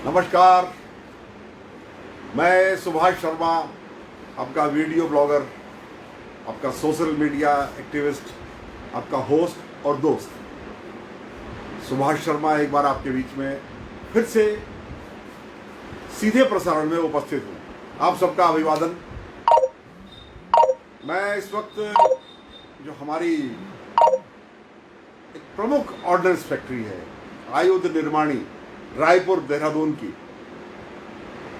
नमस्कार, मैं सुभाष शर्मा, आपका वीडियो ब्लॉगर, आपका सोशल मीडिया एक्टिविस्ट, आपका होस्ट और दोस्त सुभाष शर्मा एक बार आपके बीच में फिर से सीधे प्रसारण में उपस्थित हूँ। आप सबका अभिवादन। मैं इस वक्त जो हमारी एक प्रमुख ऑर्डिनेंस फैक्ट्री है आयुध निर्माणी रायपुर देहरादून की,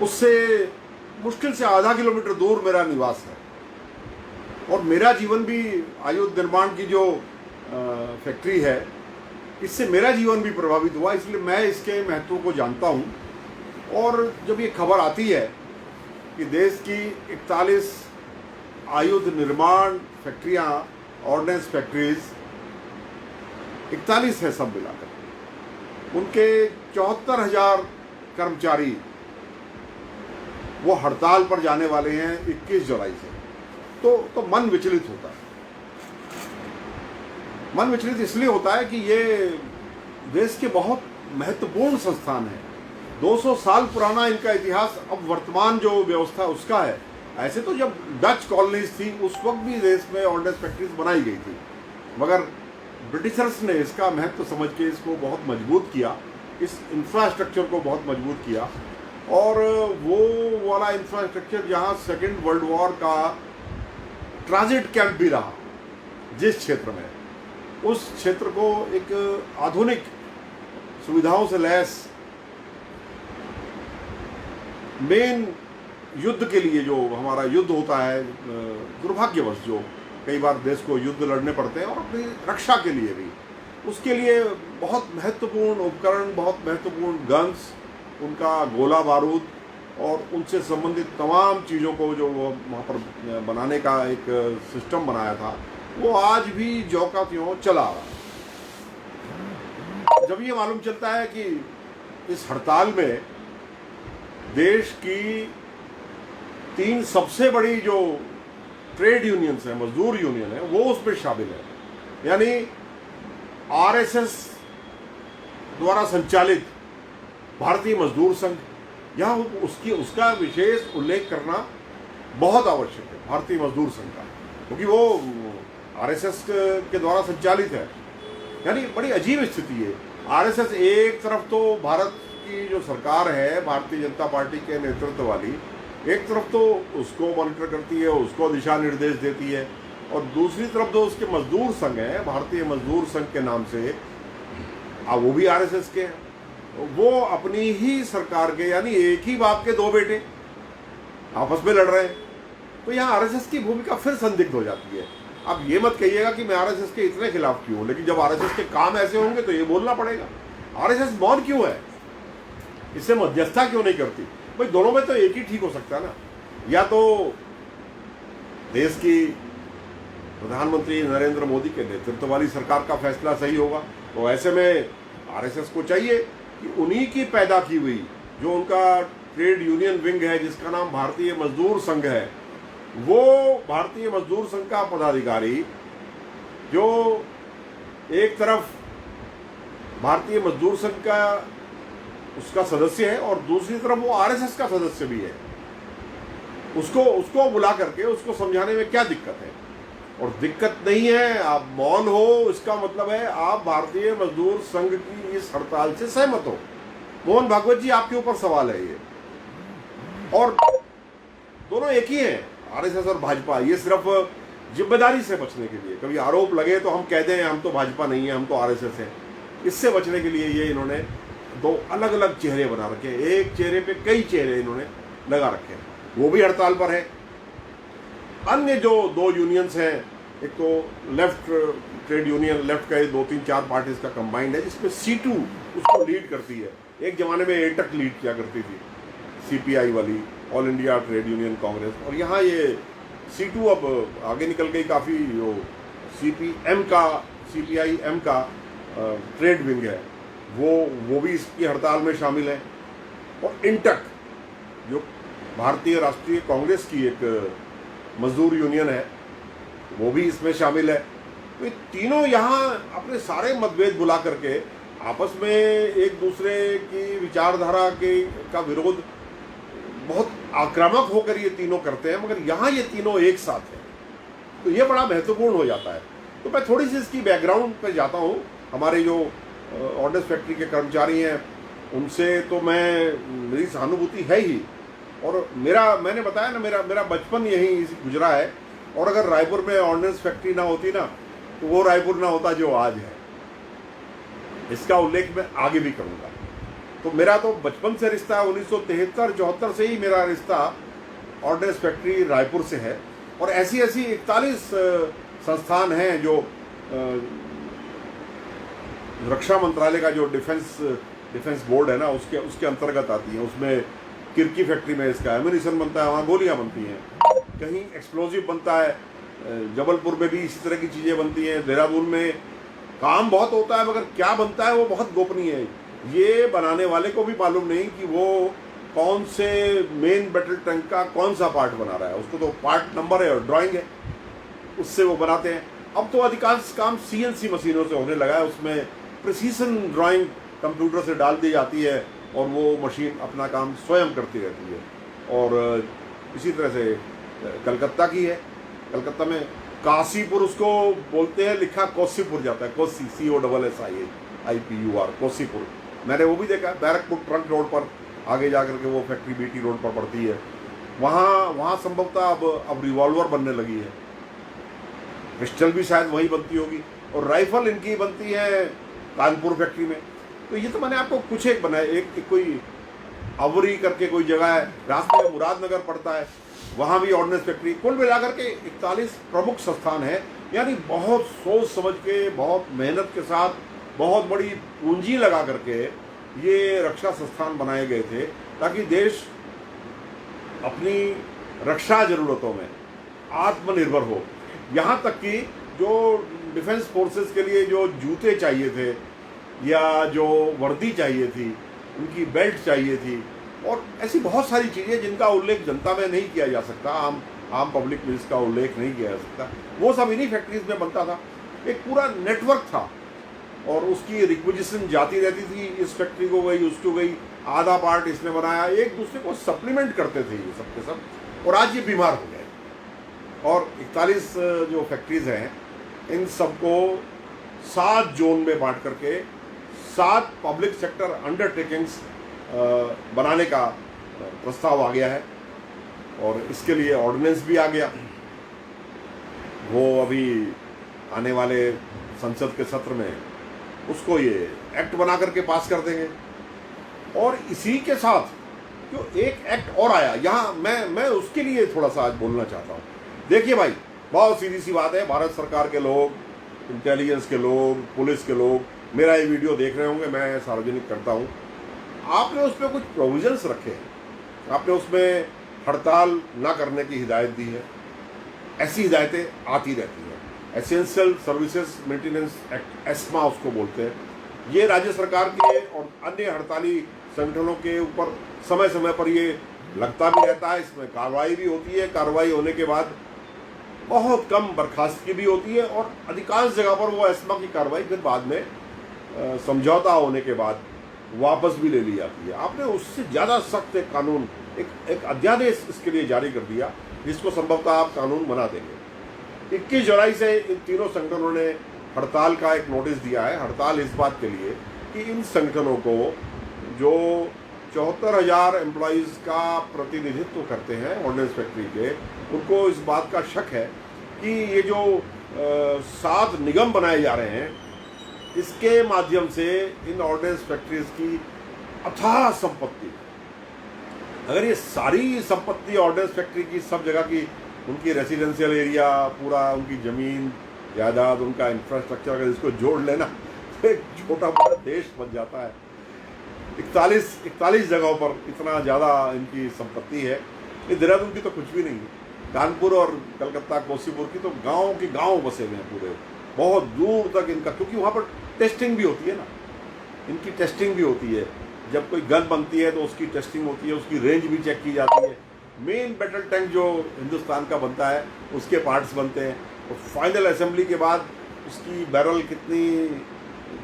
उससे मुश्किल से आधा किलोमीटर दूर मेरा निवास है और मेरा जीवन भी आयुध निर्माण की जो फैक्ट्री है इससे मेरा जीवन भी प्रभावित हुआ, इसलिए मैं इसके महत्व को जानता हूँ। और जब ये खबर आती है कि देश की 41 आयुध निर्माण फैक्ट्रियाँ, ऑर्डिनेंस फैक्ट्रीज 41 है सब मिलाकर, उनके 74,000 कर्मचारी वो हड़ताल पर जाने वाले हैं 21 जुलाई से। तो मन विचलित होता है। मन विचलित इसलिए होता है कि ये देश के बहुत महत्वपूर्ण संस्थान है। 200 साल पुराना इनका इतिहास, अब वर्तमान जो व्यवस्था उसका है। ऐसे तो जब डच कॉलोनीज थी उस वक्त भी देश में ऑर्डिनेंस फैक्ट्रीज बनाई गई थी, मगर ब्रिटिशर्स ने इसका महत्व समझ के इसको बहुत मजबूत किया, इस इंफ्रास्ट्रक्चर को बहुत मजबूत किया। और वो वाला इंफ्रास्ट्रक्चर जहाँ सेकेंड वर्ल्ड वॉर का ट्रांजिट कैंप भी रहा, जिस क्षेत्र में, उस क्षेत्र को एक आधुनिक सुविधाओं से लैस मेन युद्ध के लिए, जो हमारा युद्ध होता है, दुर्भाग्यवश जो कई बार देश को युद्ध लड़ने पड़ते हैं और अपनी रक्षा के लिए भी, उसके लिए बहुत महत्वपूर्ण उपकरण, बहुत महत्वपूर्ण गन्स, उनका गोला बारूद और उनसे संबंधित तमाम चीज़ों को जो वो वहाँ पर बनाने का एक सिस्टम बनाया था, वो आज भी ज्यों का त्यों चला आ रहा। जब ये मालूम चलता है कि इस हड़ताल में देश की 3 सबसे बड़ी जो ट्रेड यूनियंस हैं, मजदूर यूनियन है, वो उसमें शामिल है, यानी आरएसएस द्वारा संचालित भारतीय मजदूर संघ, यहाँ उसका विशेष उल्लेख करना बहुत आवश्यक है, भारतीय मजदूर संघ का, क्योंकि वो आरएसएस के द्वारा संचालित है। यानी बड़ी अजीब स्थिति है। आरएसएस एक तरफ तो भारत की जो सरकार है, भारतीय जनता पार्टी के नेतृत्व वाली, एक तरफ तो उसको मॉनिटर करती है, उसको दिशा निर्देश देती है, और दूसरी तरफ तो उसके मजदूर संघ है, भारतीय मजदूर संघ के नाम से, वो भी आरएसएस के हैं। वो अपनी ही सरकार के, यानी एक ही बाप के 2 बेटे आपस में लड़ रहे हैं। तो यहाँ आरएसएस की भूमिका फिर संदिग्ध हो जाती है। अब ये मत कहिएगा कि मैं आरएसएस के इतने खिलाफ क्यों हूँ, लेकिन जब आरएसएस के काम ऐसे होंगे तो ये बोलना पड़ेगा। आरएसएस मौन क्यों है, इससे मध्यस्थता क्यों नहीं करती? भाई दोनों में तो एक ही ठीक हो सकता है ना। या तो देश की प्रधानमंत्री नरेंद्र मोदी के नेतृत्व वाली सरकार का फैसला सही होगा, तो ऐसे में आरएसएस को चाहिए कि उन्हीं की पैदा की हुई जो उनका ट्रेड यूनियन विंग है, जिसका नाम भारतीय मजदूर संघ है, वो भारतीय मजदूर संघ का पदाधिकारी जो एक तरफ भारतीय मजदूर संघ का उसका सदस्य है और दूसरी तरफ वो आरएसएस का सदस्य भी है, उसको बुला करके उसको समझाने में क्या दिक्कत है? और दिक्कत नहीं है, आप मौन हो, इसका मतलब है आप भारतीय मजदूर संघ की इस हड़ताल से सहमत हो। मोहन भागवत जी, आपके ऊपर सवाल है ये। और दोनों एक ही हैं, आरएसएस और भाजपा। ये सिर्फ जिम्मेदारी से बचने के लिए, कभी आरोप लगे तो हम कह दें हम तो भाजपा नहीं है, हम तो आरएसएस हैं, इससे बचने के लिए ये इन्होंने 2 अलग अलग चेहरे बना रखे हैं। एक चेहरे पे कई चेहरे इन्होंने लगा रखे हैं, वो भी हड़ताल पर है। अन्य जो 2 यूनियंस हैं, एक तो लेफ्ट ट्रेड यूनियन, लेफ्ट का 2-3-4 पार्टीज का कंबाइंड है, जिसमें C2 उसको लीड करती है। एक जमाने में एटक लीड किया करती थी, CPI वाली, all India trade union Congress. और यहाँ ये C2 अब आगे निकल गई काफ़ी, जो CPIM का ट्रेड विंग है, वो भी इसकी हड़ताल में शामिल है। और इंटक, जो भारतीय राष्ट्रीय कांग्रेस की एक मजदूर यूनियन है, वो भी इसमें शामिल है। तो ये तीनों यहाँ अपने सारे मतभेद भुला करके आपस में एक दूसरे की विचारधारा के का विरोध बहुत आक्रामक होकर ये तीनों करते हैं, मगर यहाँ ये तीनों एक साथ हैं, तो ये बड़ा महत्वपूर्ण हो जाता है। तो मैं थोड़ी सी इसकी बैकग्राउंड पे जाता हूँ। हमारे जो ऑर्डिनेंस फैक्ट्री के कर्मचारी हैं उनसे तो मेरी सहानुभूति है ही, और मैंने बताया ना, मेरा बचपन यहीं गुजरा है, और अगर रायपुर में ऑर्डिनेंस फैक्ट्री ना होती ना तो वो रायपुर ना होता जो आज है। इसका उल्लेख मैं आगे भी करूँगा। तो मेरा तो बचपन से रिश्ता 1973-74 से ही मेरा रिश्ता ऑर्डिनेंस फैक्ट्री रायपुर से है, और ऐसी 41 संस्थान हैं जो रक्षा मंत्रालय का जो डिफेंस बोर्ड है ना, उसके अंतर्गत आती है। उसमें किरकी फैक्ट्री में इसका एम्यूनिशन बनता है, वहाँ गोलियाँ बनती हैं, कहीं एक्सप्लोजिव बनता है, जबलपुर में भी इसी तरह की चीज़ें बनती हैं, देहरादून में काम बहुत होता है, मगर क्या बनता है वो बहुत गोपनीय है। ये बनाने वाले को भी मालूम नहीं कि वो कौन से मेन बैटल टैंक का कौन सा पार्ट बना रहा है। उसको तो पार्ट नंबर है और ड्राइंग है, उससे वो बनाते हैं। अब तो अधिकांश काम CNC मशीनों से होने लगा है, उसमें प्रिसीजन ड्राइंग कंप्यूटर से डाल दी जाती है और वो मशीन अपना काम स्वयं करती रहती है। और इसी तरह से कलकत्ता की है, कलकत्ता में काशीपुर उसको बोलते हैं, लिखा कोसीपुर जाता है, कोसी COSSIPUR कोसीपुर। मैंने वो भी देखा, बैरकपुर ट्रंक रोड पर आगे जाकर के वो फैक्ट्री BT रोड पर पड़ती है। वहाँ संभवतः अब रिवॉल्वर बनने लगी है, पिस्टल भी शायद वहीं बनती होगी, और राइफल इनकी बनती है कानपुर फैक्ट्री में। तो ये तो मैंने आपको कुछ एक बनाया। एक कोई अवरी करके कोई जगह है, रास्ते में मुरादनगर पड़ता है, वहाँ भी ऑर्डिनेंस फैक्ट्री। कुल मिलाकर के 41 प्रमुख संस्थान है। यानी बहुत सोच समझ के, बहुत मेहनत के साथ, बहुत बड़ी पूंजी लगा करके ये रक्षा संस्थान बनाए गए थे, ताकि देश अपनी रक्षा जरूरतों में आत्मनिर्भर हो। यहाँ तक कि जो डिफेंस फोर्सेस के लिए जो जूते चाहिए थे या जो वर्दी चाहिए थी, उनकी बेल्ट चाहिए थी, और ऐसी बहुत सारी चीज़ें जिनका उल्लेख जनता में नहीं किया जा सकता, आम पब्लिक में इसका उल्लेख नहीं किया जा सकता, वो सब इन्हीं फैक्ट्रीज में बनता था। एक पूरा नेटवर्क था, और उसकी रिक्विजिशन जाती रहती थी, इस फैक्ट्री को गई, उसको गई, आधा पार्ट इसने बनाया, एक दूसरे को सप्लीमेंट करते थे ये सब के सब। और आज ये बीमार हो गए, और 41 जो फैक्ट्रीज हैं इन सबको 7 जोन में बांट करके 7 पब्लिक सेक्टर अंडरटेकिंग्स बनाने का प्रस्ताव आ गया है, और इसके लिए ऑर्डिनेंस भी आ गया। वो अभी आने वाले संसद के सत्र में उसको ये एक्ट बना करके पास कर देंगे। और इसी के साथ जो एक एक्ट और आया यहाँ, मैं उसके लिए थोड़ा सा आज बोलना चाहता हूँ। देखिए भाई, बहुत सीधी सी बात है, भारत सरकार के लोग, इंटेलिजेंस के लोग, पुलिस के लोग मेरा ये वीडियो देख रहे होंगे, मैं सार्वजनिक करता हूँ। आपने उस पर कुछ प्रोविजंस रखे हैं, आपने उसमें हड़ताल ना करने की हिदायत दी है। ऐसी हिदायतें आती रहती हैं। Essential services maintenance act, ESMA उसको बोलते हैं। ये राज्य सरकार के और अन्य हड़ताली संगठनों के ऊपर समय समय पर ये लगता भी रहता है, इसमें कार्रवाई भी होती है। कार्रवाई होने के बाद बहुत कम बर्खास्तगी भी होती है, और अधिकांश जगह पर वो एस्मा की कार्रवाई फिर बाद में समझौता होने के बाद वापस भी ले ली जाती है। आपने उससे ज़्यादा सख्त एक कानून, एक अध्यादेश इसके लिए जारी कर दिया, जिसको संभवतः आप कानून बना देंगे। 21 जुलाई से इन तीनों संगठनों ने हड़ताल का एक नोटिस दिया है। हड़ताल इस बात के लिए कि इन संगठनों को, जो 74,000 एम्प्लॉयज़ का प्रतिनिधित्व करते हैं ऑर्डिनेंस फैक्ट्री के, उनको इस बात का शक है कि ये जो 7 निगम बनाए जा रहे हैं, इसके माध्यम से इन ऑर्डिनेंस फैक्ट्रीज की अथाह संपत्ति, अगर ये सारी संपत्ति ऑर्डिनेंस फैक्ट्री की, सब जगह की, उनकी रेसिडेंशियल एरिया, पूरा उनकी ज़मीन जायदाद, उनका इंफ्रास्ट्रक्चर, अगर इसको जोड़ लेना तो एक छोटा मोटा देश बन जाता है। 41 जगहों पर इतना ज़्यादा इनकी संपत्ति है। ये देहरादून की तो कुछ भी नहीं है। कानपुर और कलकत्ता, कोसीपुर की तो गाँव के गाँव बसे हुए हैं पूरे, बहुत दूर तक इनका, क्योंकि वहाँ पर टेस्टिंग भी होती है ना, इनकी टेस्टिंग भी होती है। जब कोई गन बनती है तो उसकी टेस्टिंग होती है, उसकी रेंज भी चेक की जाती है। मेन बैटल टैंक जो हिंदुस्तान का बनता है उसके पार्ट्स बनते हैं, और फाइनल असेंबली के बाद उसकी बैरल कितनी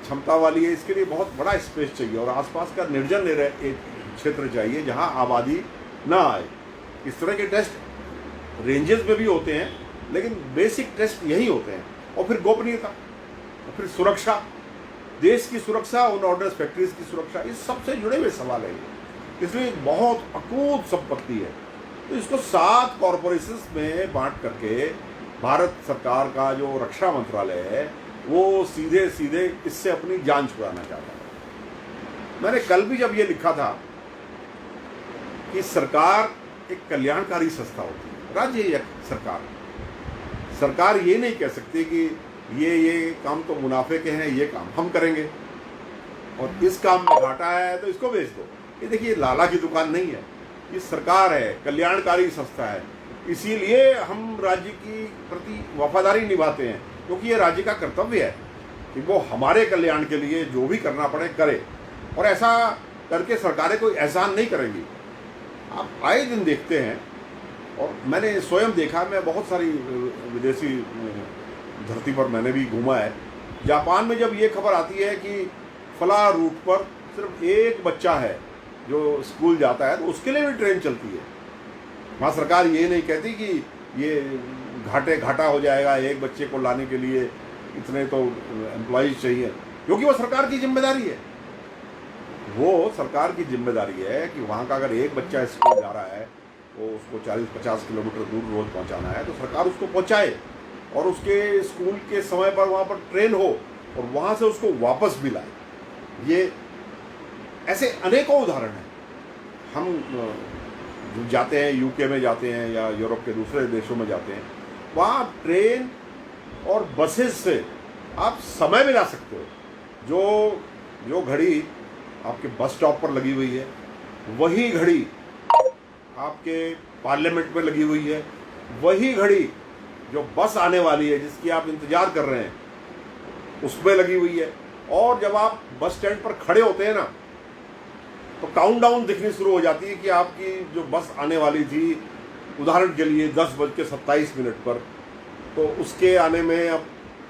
क्षमता वाली है, इसके लिए बहुत बड़ा स्पेस चाहिए और आसपास का निर्जन एक क्षेत्र चाहिए जहां आबादी ना आए। इस तरह के टेस्ट रेंजेस में भी होते हैं, लेकिन बेसिक टेस्ट यही होते हैं। और फिर गोपनीयता, और फिर सुरक्षा, देश की सुरक्षा, उन ऑर्डर्स फैक्ट्रीज की सुरक्षा, इस सबसे जुड़े हुए सवाल है। इसलिए बहुत अकूत संपत्ति है। तो इसको 7 कॉरपोरेशंस में बांट करके भारत सरकार का जो रक्षा मंत्रालय है वो सीधे सीधे इससे अपनी जान छुड़ाना चाहता है। मैंने कल भी जब ये लिखा था कि सरकार एक कल्याणकारी संस्था होती है, राज्य या सरकार ये नहीं कह सकती कि ये काम तो मुनाफे के हैं, ये काम हम करेंगे और इस काम में घाटा है तो इसको बेच दो। ये देखिए, लाला की दुकान नहीं है, ये सरकार है, कल्याणकारी संस्था है। इसीलिए हम राज्य की प्रति वफादारी निभाते हैं, क्योंकि ये राज्य का कर्तव्य है कि वो हमारे कल्याण के लिए जो भी करना पड़े करे। और ऐसा करके सरकारें कोई एहसान नहीं करेंगी। आप आए दिन देखते हैं, और मैंने स्वयं देखा, मैं बहुत सारी विदेशी धरती पर मैंने भी घूमा है। जापान में जब ये खबर आती है कि फला रूट पर सिर्फ एक बच्चा है जो स्कूल जाता है, तो उसके लिए भी ट्रेन चलती है। वहाँ सरकार ये नहीं कहती कि ये घाटा हो जाएगा, एक बच्चे को लाने के लिए इतने तो एम्प्लॉयज़ चाहिए, क्योंकि वो सरकार की जिम्मेदारी है। वो सरकार की जिम्मेदारी है कि वहाँ का अगर एक बच्चा स्कूल जा रहा है तो उसको 40-50 किलोमीटर दूर रोज़ पहुँचाना है, तो सरकार उसको पहुँचाए और उसके स्कूल के समय पर वहाँ पर ट्रेन हो और वहाँ से उसको वापस भी लाए। ये ऐसे अनेकों उदाहरण हैं। हम जाते हैं, यूके में जाते हैं या यूरोप के दूसरे देशों में जाते हैं, वहाँ ट्रेन और बसेस से आप समय मिला सकते हो। जो घड़ी आपके बस स्टॉप पर लगी हुई है, वही घड़ी आपके पार्लियामेंट में लगी हुई है, वही घड़ी जो बस आने वाली है जिसकी आप इंतज़ार कर रहे हैं उसमें लगी हुई है। और जब आप बस स्टैंड पर खड़े होते हैं ना, तो काउंटडाउन दिखनी शुरू हो जाती है कि आपकी जो बस आने वाली थी, उदाहरण के लिए 10:27 पर, तो उसके आने में अब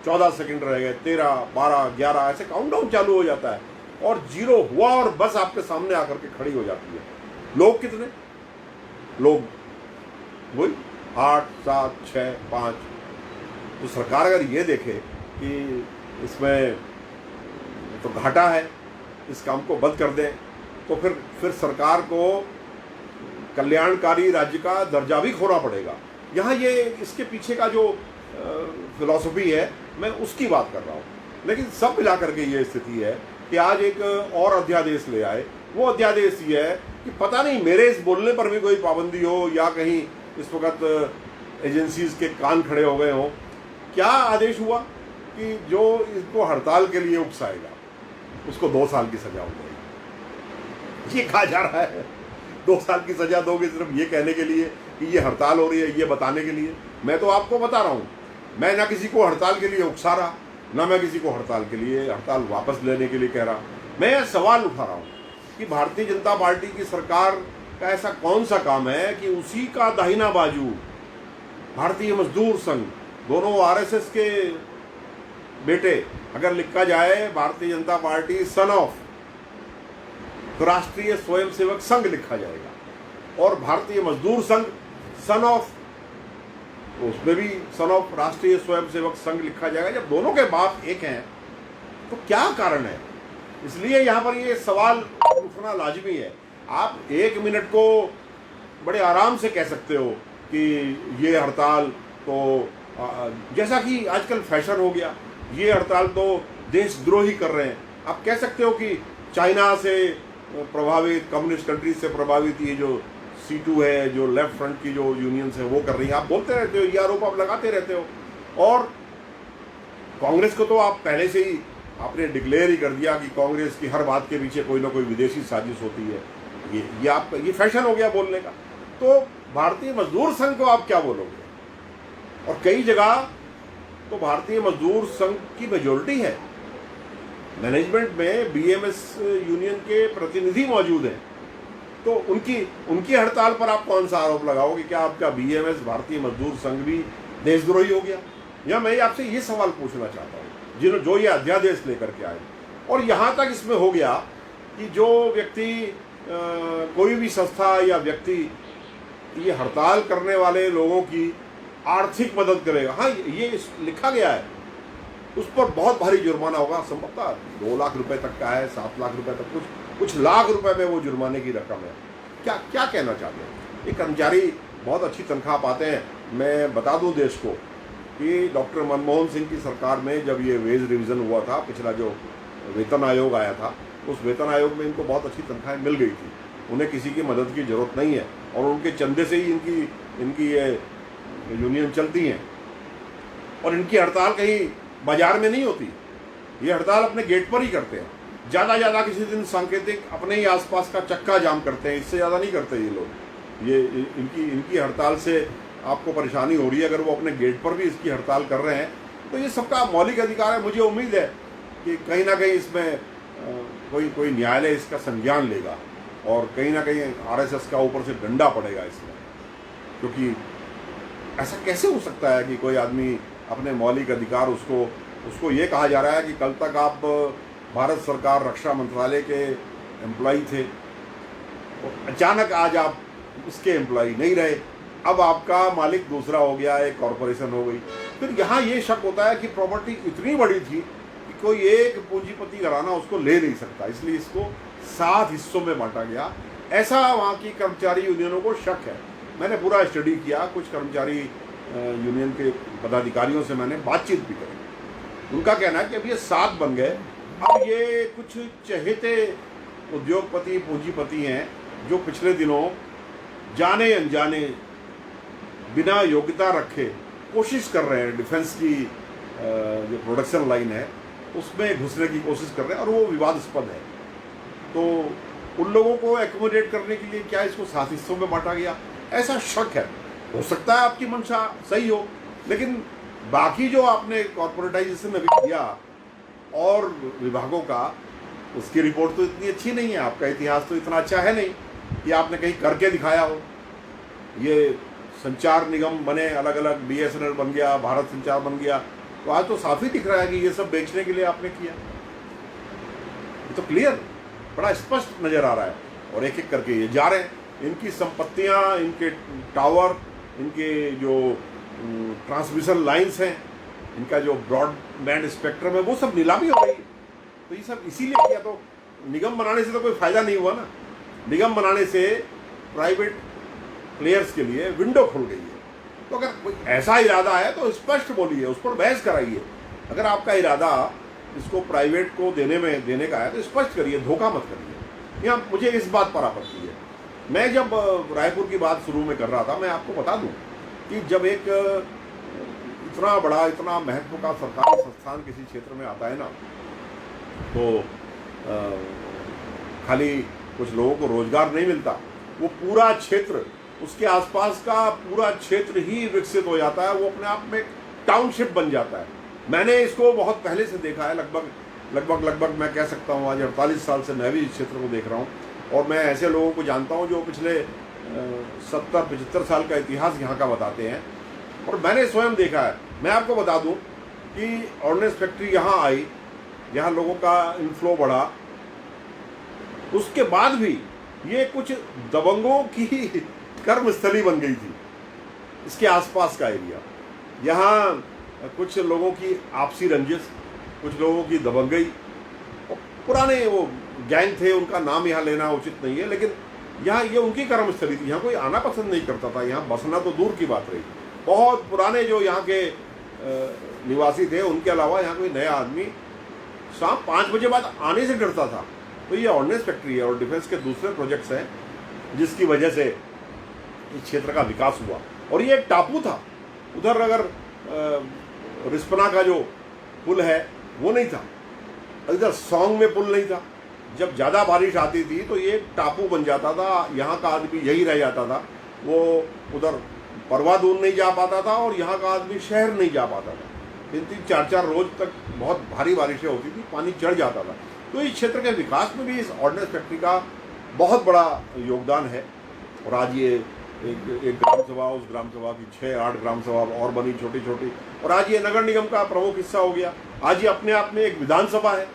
14 सेकंड रह गए, 13, 12, 11, ऐसे काउंटडाउन चालू हो जाता है और 0 हुआ और बस आपके सामने आकर के खड़ी हो जाती है। लोग कितने? लोग वही 8, 7, 6, 5। तो सरकार अगर ये देखे कि इसमें तो घाटा है, इस काम को बंद कर दें, तो फिर सरकार को कल्याणकारी राज्य का दर्जा भी खोना पड़ेगा। यहाँ ये इसके पीछे का जो फिलॉसफी है, मैं उसकी बात कर रहा हूँ। लेकिन सब मिला करके ये स्थिति है कि आज एक और अध्यादेश ले आए। वो अध्यादेश ये है कि पता नहीं मेरे इस बोलने पर भी कोई पाबंदी हो या कहीं इस वक्त एजेंसीज के कान खड़े हो गए हों। क्या आदेश हुआ कि जो इसको हड़ताल के लिए उकसाएगा उसको 2 साल की सजा हो जाएगी। ये कहा जा रहा है 2 साल की सजा दोगे सिर्फ ये कहने के लिए कि ये हड़ताल हो रही है, ये बताने के लिए। मैं तो आपको बता रहा हूँ, मैं ना किसी को हड़ताल के लिए उकसा रहा, ना मैं किसी को हड़ताल के लिए हड़ताल वापस लेने के लिए कह रहा। मैं यह सवाल उठा रहा हूँ कि भारतीय जनता पार्टी की सरकार का ऐसा कौन सा काम है कि उसी का दाहिना बाजू भारतीय मजदूर संघ, दोनों आरएसएस के बेटे, अगर लिखा जाए Bharatiya Janata party son of, तो राष्ट्रीय स्वयंसेवक संघ लिखा जाएगा, और भारतीय मजदूर संघ सन ऑफ, तो उसमें भी सन ऑफ राष्ट्रीय स्वयंसेवक संघ लिखा जाएगा। जब दोनों के बाप एक हैं तो क्या कारण है? इसलिए यहाँ पर ये सवाल उठना लाजमी है। आप 1 मिनट को बड़े आराम से कह सकते हो कि ये हड़ताल तो जैसा कि आजकल फैशन हो गया, ये हड़ताल तो देशद्रोही कर रहे हैं। आप कह सकते हो कि चाइना से प्रभावित, कम्युनिस्ट कंट्रीज से प्रभावित ये जो C2 है, जो लेफ्ट फ्रंट की जो यूनियंस है वो कर रही है। आप बोलते रहते हो, ये आरोप आप लगाते रहते हो। और कांग्रेस को तो आप पहले से ही आपने डिक्लेयर ही कर दिया कि कांग्रेस की हर बात के पीछे कोई ना कोई विदेशी साजिश होती है। ये फैशन हो गया बोलने का। तो भारतीय मजदूर संघ को आप क्या बोलोगे? और कई जगह तो भारतीय मजदूर संघ की मेजोरिटी है, मैनेजमेंट में BMS यूनियन के प्रतिनिधि मौजूद हैं। तो उनकी हड़ताल पर आप कौन सा आरोप लगाओगे? क्या आपका BMS भारतीय मजदूर संघ भी देशद्रोही हो गया? या मैं आपसे ये सवाल पूछना चाहता हूँ जो ये अध्यादेश लेकर के आए। और यहाँ तक इसमें हो गया कि जो व्यक्ति कोई भी संस्था या व्यक्ति ये हड़ताल करने वाले लोगों की आर्थिक मदद करेगा, हाँ ये लिखा गया है, उस पर बहुत भारी जुर्माना होगा। संभवतः 2 लाख रुपए तक का है, 7 लाख रुपए तक, कुछ लाख रुपए में वो जुर्माने की रकम है। क्या क्या कहना चाहते हैं? ये कर्मचारी बहुत अच्छी तनख्वाह पाते हैं। मैं बता दूं देश को कि डॉक्टर मनमोहन सिंह की सरकार में जब ये वेज रिवीजन हुआ था, पिछला जो वेतन आयोग आया था, उस वेतन आयोग में इनको बहुत अच्छी तनख्वाहें मिल गई थी। उन्हें किसी की मदद की जरूरत नहीं है और उनके चंदे से ही इनकी ये यूनियन चलती हैं। और इनकी हड़ताल कहीं बाजार में नहीं होती, ये हड़ताल अपने गेट पर ही करते हैं। ज़्यादा किसी दिन सांकेतिक अपने ही आसपास का चक्का जाम करते हैं, इससे ज़्यादा नहीं करते ये लोग। ये इनकी हड़ताल से आपको परेशानी हो रही है, अगर वो अपने गेट पर भी इसकी हड़ताल कर रहे हैं तो ये सबका मौलिक अधिकार है। मुझे उम्मीद है कि कहीं ना कहीं इसमें कोई न्यायालय इसका संज्ञान लेगा और कहीं ना कहीं आरएसएस का ऊपर से डंडा पड़ेगा इसमें, क्योंकि ऐसा कैसे हो सकता है कि कोई आदमी अपने मौलिक अधिकार, उसको ये कहा जा रहा है कि कल तक आप भारत सरकार रक्षा मंत्रालय के एम्प्लॉई थे और अचानक आज आप उसके एम्प्लॉई नहीं रहे, अब आपका मालिक दूसरा हो गया, एक कॉरपोरेशन हो गई। फिर यहाँ ये शक होता है कि प्रॉपर्टी इतनी बड़ी थी कि कोई एक पूंजीपति घराना उसको ले नहीं सकता, इसलिए इसको 7 हिस्सों में बांटा गया। ऐसा वहाँ की कर्मचारी यूनियनों को शक है। मैंने पूरा स्टडी किया, कुछ कर्मचारी यूनियन के पदाधिकारियों से मैंने बातचीत भी करी। उनका कहना है कि अब ये 7 बन गए, अब ये कुछ चहेते उद्योगपति पूंजीपति हैं जो पिछले दिनों जाने अनजाने बिना योग्यता रखे कोशिश कर रहे हैं, डिफेंस की जो प्रोडक्शन लाइन है उसमें घुसने की कोशिश कर रहे हैं और वो विवादास्पद है। तो उन लोगों को एकोमोडेट करने के लिए क्या इसको 7 हिस्सों में बांटा गया, ऐसा शक है। हो सकता है आपकी मंशा सही हो, लेकिन बाकी जो आपने कॉर्पोरेटाइजेशन अभी किया और विभागों का, उसकी रिपोर्ट तो इतनी अच्छी नहीं है। आपका इतिहास तो इतना अच्छा है नहीं कि आपने कहीं करके दिखाया हो। ये संचार निगम बने, अलग अलग BSNL बन गया, भारत संचार बन गया, तो आज तो साफ ही दिख रहा है कि ये सब बेचने के लिए आपने किया। ये तो क्लियर, बड़ा स्पष्ट नजर आ रहा है। और एक एक करके ये जा रहे हैं। इनकी संपत्तियां, इनके टावर, इनके जो ट्रांसमिशन लाइंस हैं, इनका जो ब्रॉडबैंड स्पेक्ट्रम है, वो सब नीलामी हो रही है। तो ये सब इसीलिए किया। तो निगम बनाने से तो कोई फायदा नहीं हुआ ना। निगम बनाने से प्राइवेट प्लेयर्स के लिए विंडो खुल गई है। तो अगर कोई ऐसा इरादा है तो स्पष्ट बोलिए, उस पर बहस कराइए। अगर आपका इरादा इसको प्राइवेट को देने का है तो स्पष्ट करिए, धोखा मत करिए। यहाँ मुझे इस बात पर आपत्ति है। मैं जब रायपुर की बात शुरू में कर रहा था, मैं आपको बता दूं कि जब एक इतना बड़ा, इतना महत्व का सरकारी संस्थान किसी क्षेत्र में आता है ना, तो खाली कुछ लोगों को रोजगार नहीं मिलता, वो पूरा क्षेत्र, उसके आसपास का पूरा क्षेत्र ही विकसित हो जाता है। वो अपने आप में टाउनशिप बन जाता है। मैंने इसको बहुत पहले से देखा है, लगभग मैं कह सकता हूँ आज 48 साल से मैं भी इस क्षेत्र को देख रहा हूँ। और मैं ऐसे लोगों को जानता हूँ जो पिछले 70-75 साल का इतिहास यहाँ का बताते हैं, और मैंने स्वयं देखा है। मैं आपको बता दूँ कि ऑर्डिनेंस फैक्ट्री यहाँ आई, यहाँ लोगों का इनफ्लो बढ़ा, उसके बाद भी ये कुछ दबंगों की कर्मस्थली बन गई थी। इसके आसपास का एरिया, यहाँ कुछ लोगों की आपसी रंजिश, कुछ लोगों की दबंगई, पुराने वो गैंग थे, उनका नाम यहाँ लेना उचित नहीं है, लेकिन यहाँ ये उनकी कर्मस्थली थी। यहाँ कोई आना पसंद नहीं करता था, यहाँ बसना तो दूर की बात रही। बहुत पुराने जो यहाँ के निवासी थे, उनके अलावा यहाँ कोई नया आदमी शाम 5 बजे बाद आने से डरता था। तो ये ऑर्डिनेंस फैक्ट्री है और डिफेंस के दूसरे प्रोजेक्ट्स हैं जिसकी वजह से इस क्षेत्र का विकास हुआ। और ये एक टापू था। उधर अगर रिस्पना का जो पुल है वो नहीं था, इधर सौंग में पुल नहीं था। जब ज़्यादा बारिश आती थी तो ये टापू बन जाता था, यहाँ का आदमी यही रह जाता था। वो उधर परवादून नहीं जा पाता था और यहाँ का आदमी शहर नहीं जा पाता था। 3-3, 4-4 रोज तक बहुत भारी बारिशें होती थी, पानी चढ़ जाता था। तो इस क्षेत्र के विकास में भी इस ऑर्डिनेंस फैक्ट्री का बहुत बड़ा योगदान है। और आज ये एक ग्राम सभा, उस ग्राम सभा की 6-8 ग्राम सभा और बनी छोटी छोटी, और आज ये नगर निगम का प्रमुख हिस्सा हो गया। आज ये अपने आप में एक विधानसभा है।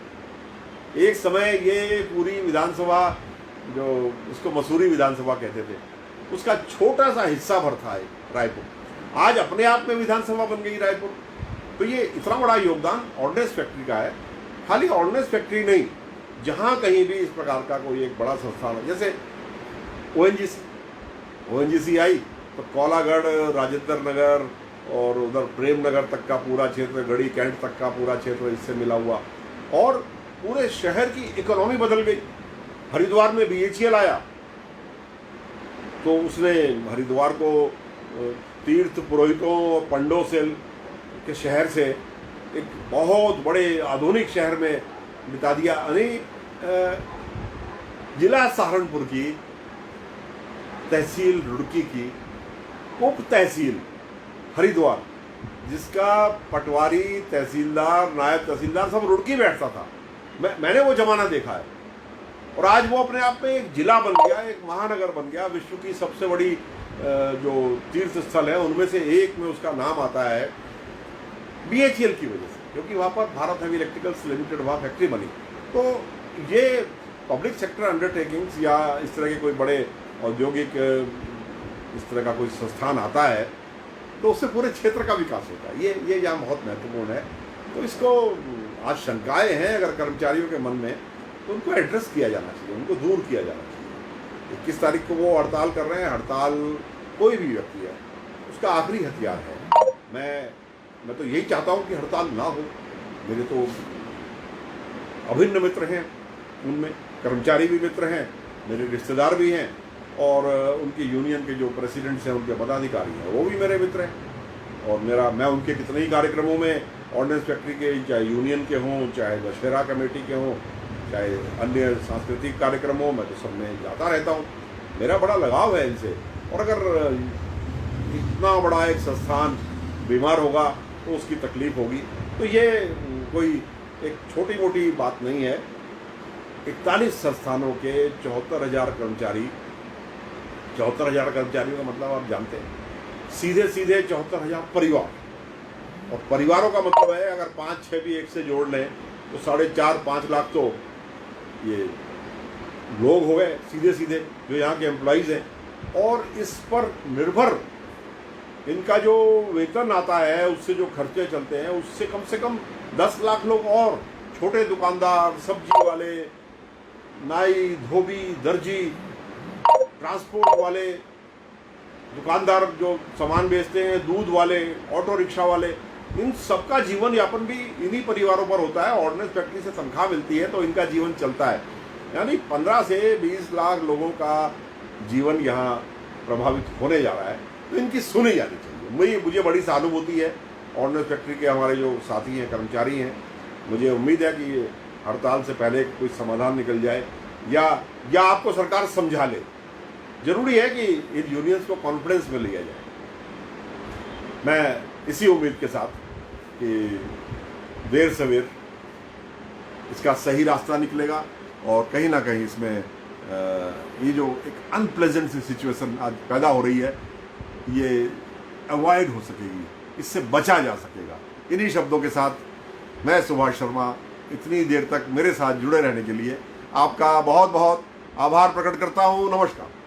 एक समय ये पूरी विधानसभा, जो उसको मसूरी विधानसभा कहते थे, उसका छोटा सा हिस्सा भर था रायपुर, आज अपने आप में विधानसभा बन गई रायपुर। तो ये इतना बड़ा योगदान ऑर्डिनेंस फैक्ट्री का है। खाली ऑर्डिनेंस फैक्ट्री नहीं, जहाँ कहीं भी इस प्रकार का कोई एक बड़ा संस्थान है, जैसे ओएनजीसी आई तो कोलागढ़, राजेंद्र नगर और उधर प्रेम नगर तक का पूरा क्षेत्र, गढ़ी कैंट तक का पूरा क्षेत्र इससे मिला हुआ, और पूरे शहर की इकोनॉमी बदल गई। हरिद्वार में BHEL आया तो उसने हरिद्वार को तीर्थ पुरोहितों और पंडों से के शहर से एक बहुत बड़े आधुनिक शहर में बिता दिया। जिला सहारनपुर की तहसील रुड़की की उप तहसील हरिद्वार, जिसका पटवारी, तहसीलदार, नायब तहसीलदार सब रुड़की बैठता था, मैंने वो जमाना देखा है। और आज वो अपने आप में एक जिला बन गया, एक महानगर बन गया। विश्व की सबसे बड़ी जो तीर्थ स्थल है उनमें से एक में उसका नाम आता है BHEL की वजह से, क्योंकि वहाँ पर भारत हेवी इलेक्ट्रिकल्स लिमिटेड वहाँ फैक्ट्री बनी। तो ये पब्लिक सेक्टर अंडरटेकिंग्स या इस तरह के कोई बड़े औद्योगिक इस तरह का कोई संस्थान आता है तो उससे पूरे क्षेत्र का विकास होता है। ये यहाँ बहुत महत्वपूर्ण है। तो इसको आज शंकाएं हैं अगर कर्मचारियों के मन में, तो उनको एड्रेस किया जाना चाहिए, उनको दूर किया जाना चाहिए। 21 तारीख को वो हड़ताल कर रहे हैं। हड़ताल कोई भी व्यक्ति है उसका आखिरी हथियार है। मैं तो यही चाहता हूँ कि हड़ताल ना हो। मेरे तो अभिन्न मित्र हैं, उनमें कर्मचारी भी मित्र हैं, मेरे रिश्तेदार भी हैं, और उनके यूनियन के जो प्रेसिडेंट्स हैं, उनके पदाधिकारी हैं, वो भी मेरे मित्र हैं। और मैं उनके कितने ही कार्यक्रमों में ऑर्डिनेंस फैक्ट्री के, चाहे यूनियन के हों, चाहे दशहरा कमेटी के हों, चाहे अन्य सांस्कृतिक कार्यक्रम हो, मैं तो सब में जाता रहता हूँ। मेरा बड़ा लगाव है इनसे। और अगर इतना बड़ा एक संस्थान बीमार होगा तो उसकी तकलीफ होगी। तो ये कोई एक छोटी मोटी बात नहीं है। 41 संस्थानों के 74,000 कर्मचारी, 74,000 कर्मचारियों का मतलब आप जानते हैं, सीधे 74,000 परिवार। और परिवारों का मतलब है अगर 5-6 भी एक से जोड़ लें तो 4.5-5 लाख तो ये लोग हो गए सीधे जो यहाँ के एम्प्लॉइज़ हैं। और इस पर निर्भर इनका जो वेतन आता है, उससे जो खर्चे चलते हैं, उससे कम से कम 10 लाख लोग और छोटे दुकानदार, सब्जी वाले, नाई, धोबी, दर्जी, ट्रांसपोर्ट वाले, दुकानदार जो सामान बेचते हैं, दूध वाले, ऑटो रिक्शा वाले, इन सबका जीवन यापन भी इन्हीं परिवारों पर होता है। ऑर्डिनेंस फैक्ट्री से तनख्वाह मिलती है तो इनका जीवन चलता है। यानी 15 से 20 लाख लोगों का जीवन यहाँ प्रभावित होने जा रहा है। तो इनकी सुनी जानी चाहिए। मुझे बड़ी सहानुभूति है ऑर्डिनेंस फैक्ट्री के हमारे जो साथी हैं, कर्मचारी हैं। मुझे उम्मीद है कि हड़ताल से पहले कोई समाधान निकल जाए या आपको सरकार समझा ले। जरूरी है कि इन यूनियंस को कॉन्फिडेंस में लिया जाए। मैं इसी उम्मीद के साथ कि देर सवेर इसका सही रास्ता निकलेगा और कहीं ना कहीं इसमें ये जो एक अनप्लेजेंट सी सिचुएशन आज पैदा हो रही है, ये अवॉइड हो सकेगी, इससे बचा जा सकेगा। इन्हीं शब्दों के साथ मैं सुभाष शर्मा इतनी देर तक मेरे साथ जुड़े रहने के लिए आपका बहुत बहुत आभार प्रकट करता हूँ। नमस्कार।